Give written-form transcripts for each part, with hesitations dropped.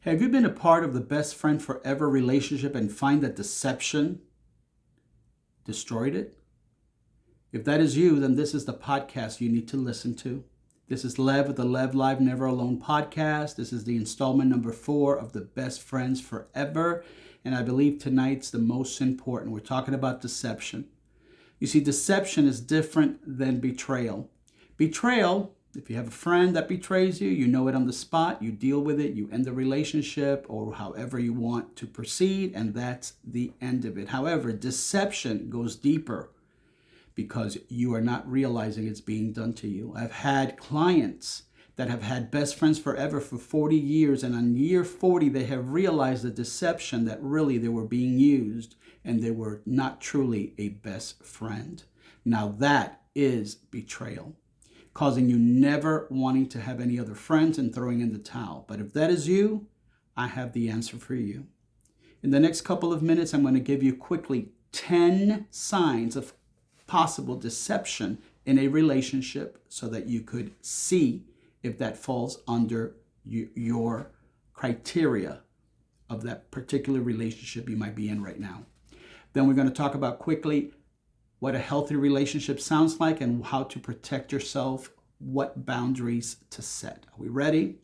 Have you been a part of the best friend forever relationship and find that deception destroyed it? If that is you, then this is the podcast you need to listen to. This is Lev with the Lev Live Never Alone podcast. This is the installment number 4 of the Best Friends Forever. And I believe tonight's the most important. We're talking about deception. You see, deception is different than betrayal. Betrayal, if you have a friend that betrays you, you know it on the spot, you deal with it, you end the relationship or however you want to proceed, and that's the end of it. However, deception goes deeper because you are not realizing it's being done to you. I've had clients that have had best friends forever for 40 years, and on year 40, they have realized the deception that really they were being used and they were not truly a best friend. Now that is betrayal, causing you never wanting to have any other friends and throwing in the towel. But if that is you, I have the answer for you. In the next couple of minutes, I'm going to give you quickly 10 signs of possible deception in a relationship so that you could see if that falls under your criteria of that particular relationship you might be in right now. Then we're going to talk about quickly what a healthy relationship sounds like and how to protect yourself, what boundaries to set. Are we ready?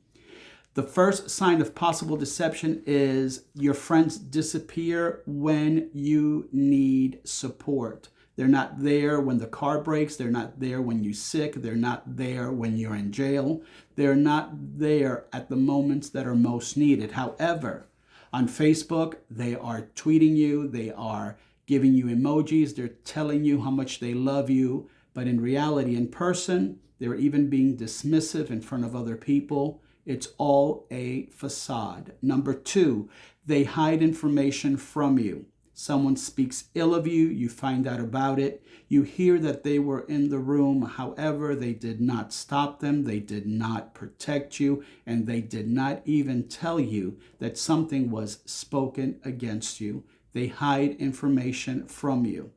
The first sign of possible deception is your friends disappear when you need support. They're not there when the car breaks. They're not there when you're sick. They're not there when you're in jail. They're not there at the moments that are most needed. However, on Facebook, they are tweeting you. They are giving you emojis. They're telling you how much they love you. But in reality, in person, they're even being dismissive in front of other people. It's all a facade. Number 2, they hide information from you. Someone speaks ill of you, you find out about it. You hear that they were in the room. However, they did not stop them. They did not protect you. And they did not even tell you that something was spoken against you. They hide information from you.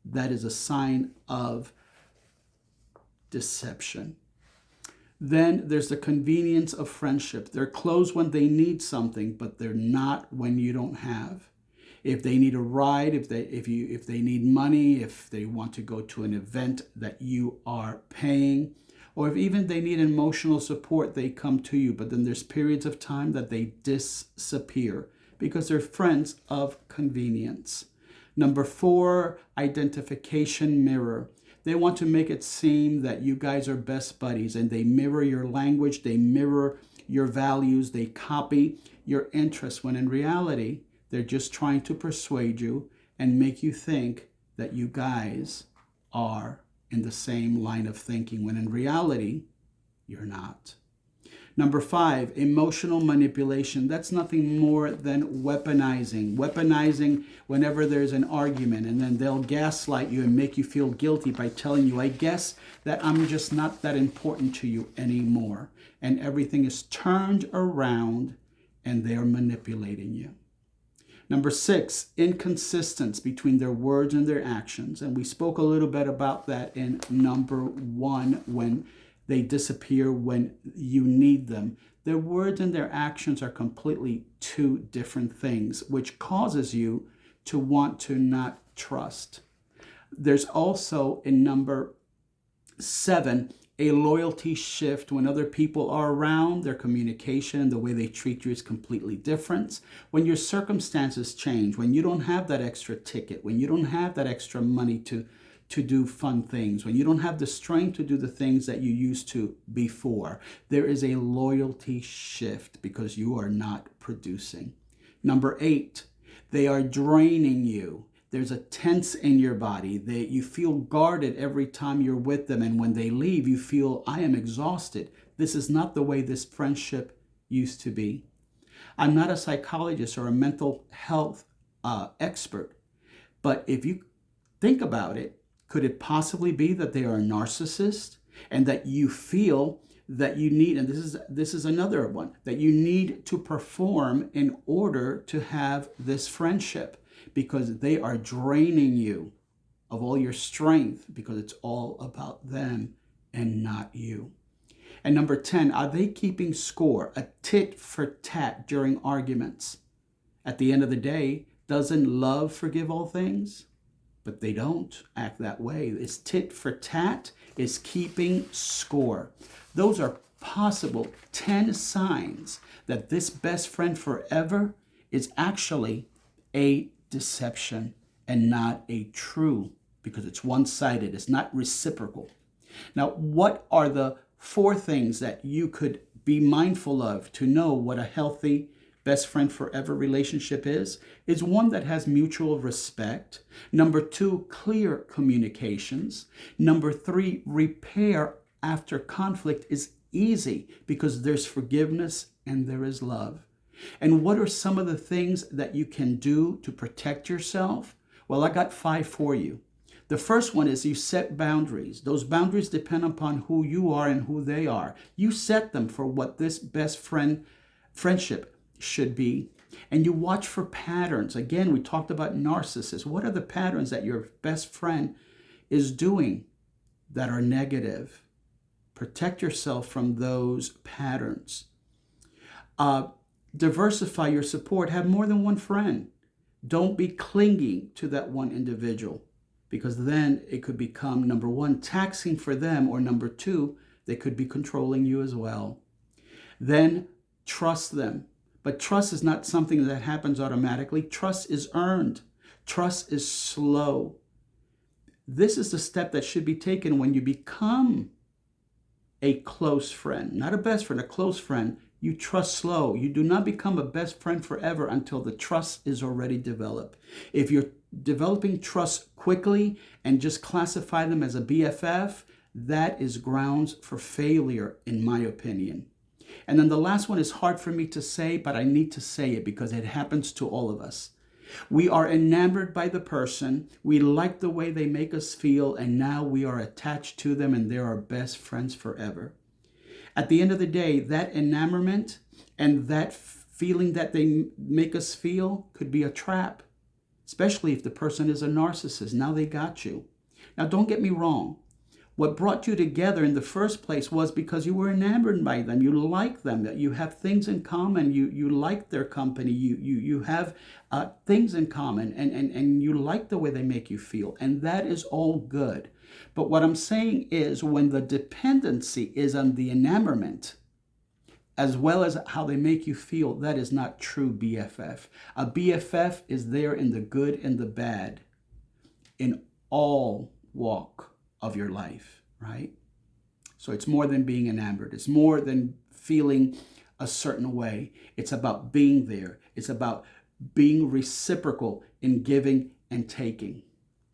That is a sign of deception. Then there's the convenience of friendship. They're close when they need something, but they're not when you don't have. If they need a ride, if they need money, if they want to go to an event that you are paying, or if even they need emotional support, they come to you. But then there's periods of time that they disappear because they're friends of convenience. Number 4, identification mirror. They want to make it seem that you guys are best buddies, and they mirror your language, they mirror your values, they copy your interests, when in reality, they're just trying to persuade you and make you think that you guys are in the same line of thinking, when in reality, you're not. Number 5, emotional manipulation. That's nothing more than weaponizing. Weaponizing whenever there's an argument, and then they'll gaslight you and make you feel guilty by telling you, I guess that I'm just not that important to you anymore. And everything is turned around and they're manipulating you. Number 6, inconsistency between their words and their actions. And we spoke a little bit about that in number 1, when they disappear when you need them. Their words and their actions are completely 2 different things, which causes you to want to not trust. There's also in number 7, a loyalty shift. When other people are around, their communication, the way they treat you is completely different. When your circumstances change, when you don't have that extra ticket, when you don't have that extra money to do fun things, when you don't have the strength to do the things that you used to before, there is a loyalty shift because you are not producing. Number 8, they are draining you. There's a tense in your body. You feel guarded every time you're with them. And when they leave, you feel, I am exhausted. This is not the way this friendship used to be. I'm not a psychologist or a mental health expert. But if you think about it, could it possibly be that they are a narcissist and that you feel that you need, and this is another one, that you need to perform in order to have this friendship? Because they are draining you of all your strength because it's all about them and not you. And number 10, are they keeping score, a tit for tat during arguments? At the end of the day, doesn't love forgive all things? But they don't act that way. It's tit for tat, it's keeping score. Those are possible 10 signs that this best friend forever is actually a deception and not a true, because it's one-sided, it's not reciprocal. Now, what are the 4 things that you could be mindful of to know what a healthy best friend forever relationship is one that has mutual respect. Number 2, clear communications. Number 3, repair after conflict is easy because there's forgiveness and there is love. And what are some of the things that you can do to protect yourself? Well, I got 5 for you. The first one is you set boundaries. Those boundaries depend upon who you are and who they are. You set them for what this best friendship should be. And you watch for patterns. Again, we talked about narcissists. What are the patterns that your best friend is doing that are negative? Protect yourself from those patterns. Diversify your support. Have more than one friend. Don't be clinging to that one individual, because then it could become, number 1, taxing for them, or number 2, they could be controlling you as well. Then trust them. But trust is not something that happens automatically. Trust is earned. Trust is slow. This is the step that should be taken when you become a close friend, not a best friend, a close friend. You trust slow. You do not become a best friend forever until the trust is already developed. If you're developing trust quickly and just classify them as a BFF, that is grounds for failure, in my opinion. And then the last one is hard for me to say, but I need to say it because it happens to all of us. We are enamored by the person. We like the way they make us feel, and now we are attached to them, and they're our best friends forever. At the end of the day, that enamorment and that feeling that they make us feel could be a trap, especially if the person is a narcissist. Now they got you. Now, don't get me wrong. What brought you together in the first place was because you were enamored by them. You like them, that you have things in common. You like their company. You have things in common, and you like the way they make you feel. And that is all good. But what I'm saying is, when the dependency is on the enamorment, as well as how they make you feel, that is not true BFF. A BFF is there in the good and the bad, in all walk of your life, right? So it's more than being enamored. It's more than feeling a certain way. It's about being there. It's about being reciprocal in giving and taking.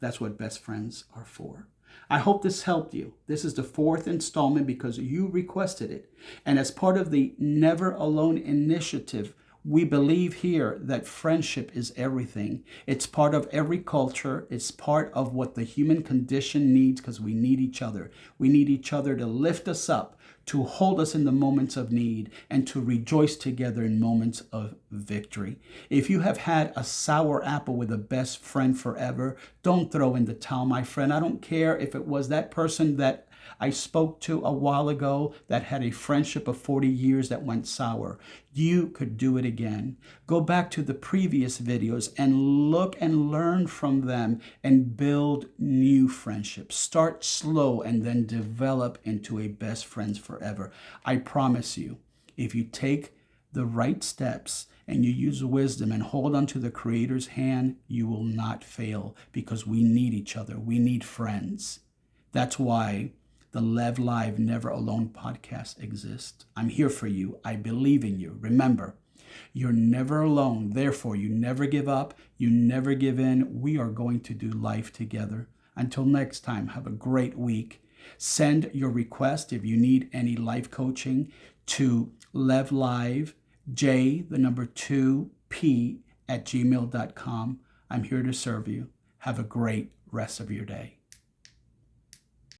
That's what best friends are for. I hope this helped you. This is the 4th installment because you requested it. And as part of the Never Alone initiative, we believe here that friendship is everything. It's part of every culture. It's part of what the human condition needs, because we need each other. We need each other to lift us up, to hold us in the moments of need, and to rejoice together in moments of victory. If you have had a sour apple with a best friend forever, don't throw in the towel, my friend. I don't care if it was that person that I spoke to a while ago that had a friendship of 40 years that went sour. You could do it again. Go back to the previous videos and look and learn from them and build new friendships. Start slow and then develop into a best friends forever. I promise you, if you take the right steps and you use wisdom and hold onto the Creator's hand, you will not fail, because we need each other. We need friends. That's why the Lev Live Never Alone podcast exists. I'm here for you. I believe in you. Remember, you're never alone. Therefore, you never give up. You never give in. We are going to do life together. Until next time, have a great week. Send your request if you need any life coaching to levlive2p@gmail.com. I'm here to serve you. Have a great rest of your day.